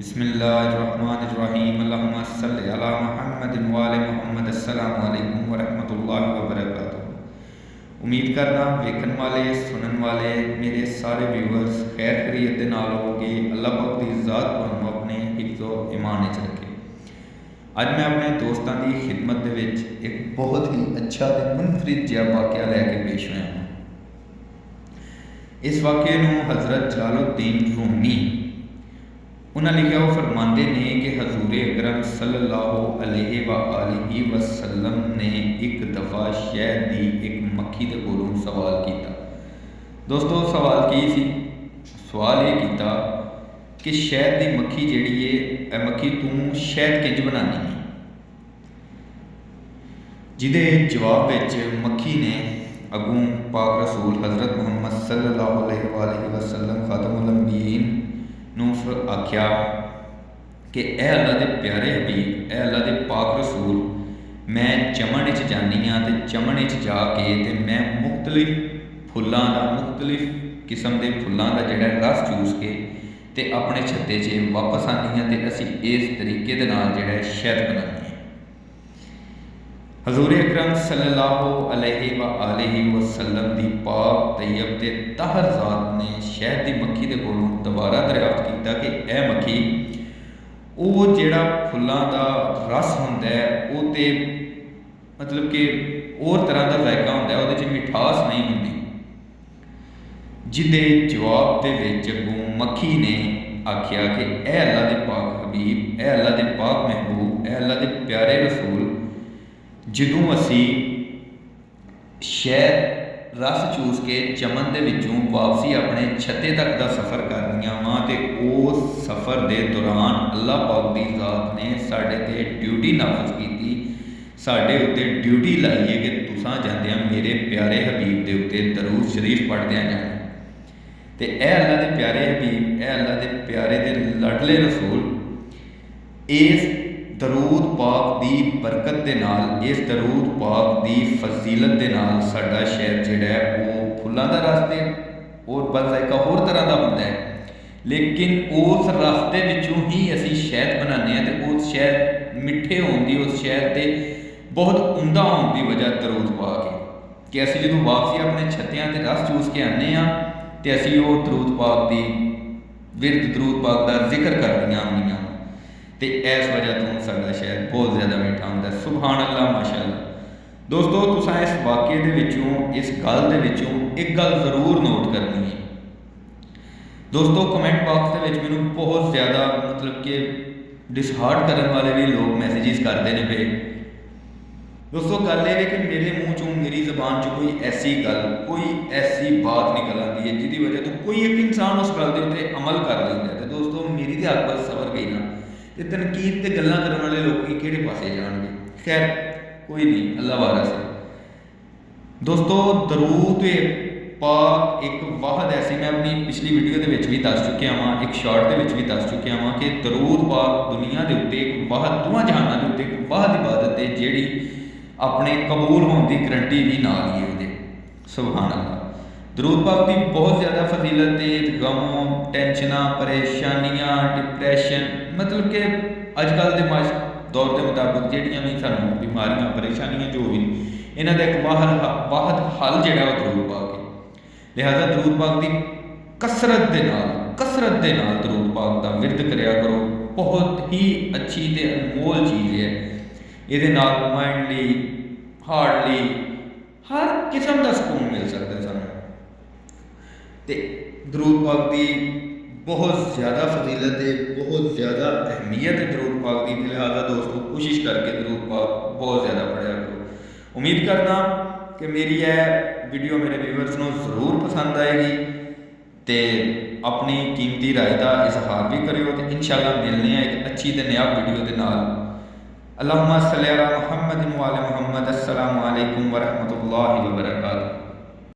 बिस्मिल्लाहिर्रहमानिर्रहीम अल्लाहुम्मा सल्लि अला मुहम्मदिन व आले मुहम्मद। अस्सलामु अलैकुम व रहमतुल्लाहि व बरकातुहू। उम्मीद करना वेखन वाले सुनन वाले मेरे सारे व्यूअर्स खैर खरीत दे नाल होगे। अल्लाह पाक दी ज़ात तुहानू अपने हिफ्ज़ो ईमान विच रखे। अज मैं अपने दोस्तों की खिदमत दे विच एक बहुत ही अच्छा ते मुनफरिद जिहा वाक़या लैके पेश होया हां। इस वाक़े नूं हज़रत जलालुद्दीन रूमी उन्होंने लिखा, वो फरमाते ने कि हजूर अकरम सल्लल्लाहु अलैहि वसल्लम ने एक दफ़ा शहद की एक मक्खी के कोलों सवाल किया। दोस्तों सवाल की सी? सवाल ये किया कि शहद की मक्खी जिहड़ी है मक्खी तू शहद किंज बनानी है। जिहदे जवाब विच मक्खी ने अगों पाक रसूल हज़रत मुहम्मद सल्लल्लाहु अलैहि वसल्लम खातमुल अंबियीन नूं आख्या कि ए अल्लाह दे प्यारे हबीब, ए अल्लाह दे पाक रसूल, मैं चमन विच जानी हाँ ते चमन विच जाके ते मैं मुख्तलिफ फुल्लां दा मुख्तलिफ किस्म के फुल्लां दा जिहड़ा रस चूस के ते अपने छत्ते च वापस आनी हाँ ते असीं इस तरीके दे नाल जिहड़ा शहद बनानी है। हजूर अकरम सल्लल्लाहु अलैहि वसल्लम दी पाक तैयब ते ताहर ज़ात ने शहद की मक्खी के कोलों दोबारा दरियाफ्त किया कि ए मक्खी, वो जिहड़ा फुल्लां दा रस हुंदा है वो तो मतलब कि होर तरह का जायका हुंदा है, उहदे च मिठास नहीं हुंदी। जिहदे जवाब दे विच अगों मक्खी ने आख्या कि ए अल्लाह दे पाक हबीब, ए अल्लाह दे पाक महबूब, ए अल्लाह दे प्यारे रसूल, जदों असी शहद रस चूस के चमन के विचों वापसी अपने छत्ते तक का सफ़र कर रही वा तो उस सफ़र के दौरान अल्लाह पाक की ज़ात ने साढ़े ते ड्यूटी नाफज की, साढ़े उत्ते ड्यूटी लाई है कि तुसां जांदियां मेरे प्यारे हबीब के उत्ते दरूद शरीफ पढ़दियां जाना। तो ए अल्लाह के प्यारे हबीब, ए अल्लाह के प्यारे दे लड़ले रसूल, इस दरूद पाक की बरकत के नाल, इस दरूद पाक की फजीलत के नाल साडा शहर जिहड़ा है वो फुल्लां दा रस ते और बज़ायका होर तरह का होंदा है, लेकिन उस रस दे विचों ही असीं शहद बनाने हैं। तो उस शहद मिठे होने की, उस शहद के बहुत उमदा होने की वजह दरूद पाक है कि असीं जदों वापसी अपने छत्तियां ते रस चूस के आने तो असीं वो दरूद पाक की विरद दरूद पाक का जिक्र कर रही आनियां तो इस वजह तो साडा शहर बहुत ज़्यादा मीठा होंदा है। सुभान अल्लाह, माशाअल्लाह। दोस्तों तुसां इस वाक़े दे विचों, इस गल दे विचों एक गल जरूर नोट करनी है। दोस्तों कमेंट बॉक्स के विच मैनूं बहुत ज़्यादा मतलब कि डिसहार्ट करने वाले भी लोग मैसेजेस करते हैं पे। दोस्तों गल ये है कि मेरे मूँह चों, मेरी ज़बान चो कोई ऐसी गल, कोई ऐसी बात निकल आती है जिसकी वजह तो कोई एक इंसान उस गल के उत्ते अमल कर लेंदा है। तो दोस्तों मेरी तो अग बस सबर गई ना, तो तनकीद ते गल्लां करने वाले लोग किहड़े पासे जाणगे। खैर कोई नहीं, अल्लाह वारस है। दोस्तों दरूद पाक एक वाहद ऐसी, मैं अपनी पिछली वीडियो के भी दस चुकिया हाँ, एक शॉर्ट के भी दस चुकिया हाँ कि दरूद पाक दुनिया के उत्ते एक वाहद, दोवां जहानां के उत्ते एक वाहद इबादत है जिहड़ी अपने कबूल होने की गारंटी भी नाल ही है। सुभान अल्लाह। दरूद पाक की बहुत ज़्यादा फजीलत है। गमों, टेंशन, परेशानियां, डिप्रैशन, मतलब कि अजकल के दौर के मुताबिक जिहड़ियां भी सानूं बीमारियां, परेशानियां जो भी इन्हां दा एक वाहद हल जिहड़ा वो दरूद पाक है। लिहाजा दरूद पाक की कसरत के नाल दरूद पाक का विरद करिया करो। बहुत ही अच्छी ते अनमोल चीज़ है। ये माइंडली, हार्डली हर किस्म का सुकून मिल सकता है सानूं। तो दरूद पाक की बहुत ज़्यादा फजीलत है, बहुत ज़्यादा अहमियत है दरूद पाक की। लिहाजा दोस्तों कोशिश करके दरूद पाक बहुत ज़्यादा पढ़ा करो। उम्मीद करना कि मेरी यह वीडियो मेरे व्यूअर्स को जरूर पसंद आएगी तो अपनी कीमती राय का इजहार भी करियो। तो इंशाअल्लाह मिलने हैं एक अच्छी तो नया वीडियो के नाल। अल्लाहुम्मा सल्लि अला मुहम्मदिन व आले मुहम्मद। अस्सलामु अलैकुम व रहमतुल्लाहि व बरकातुहू।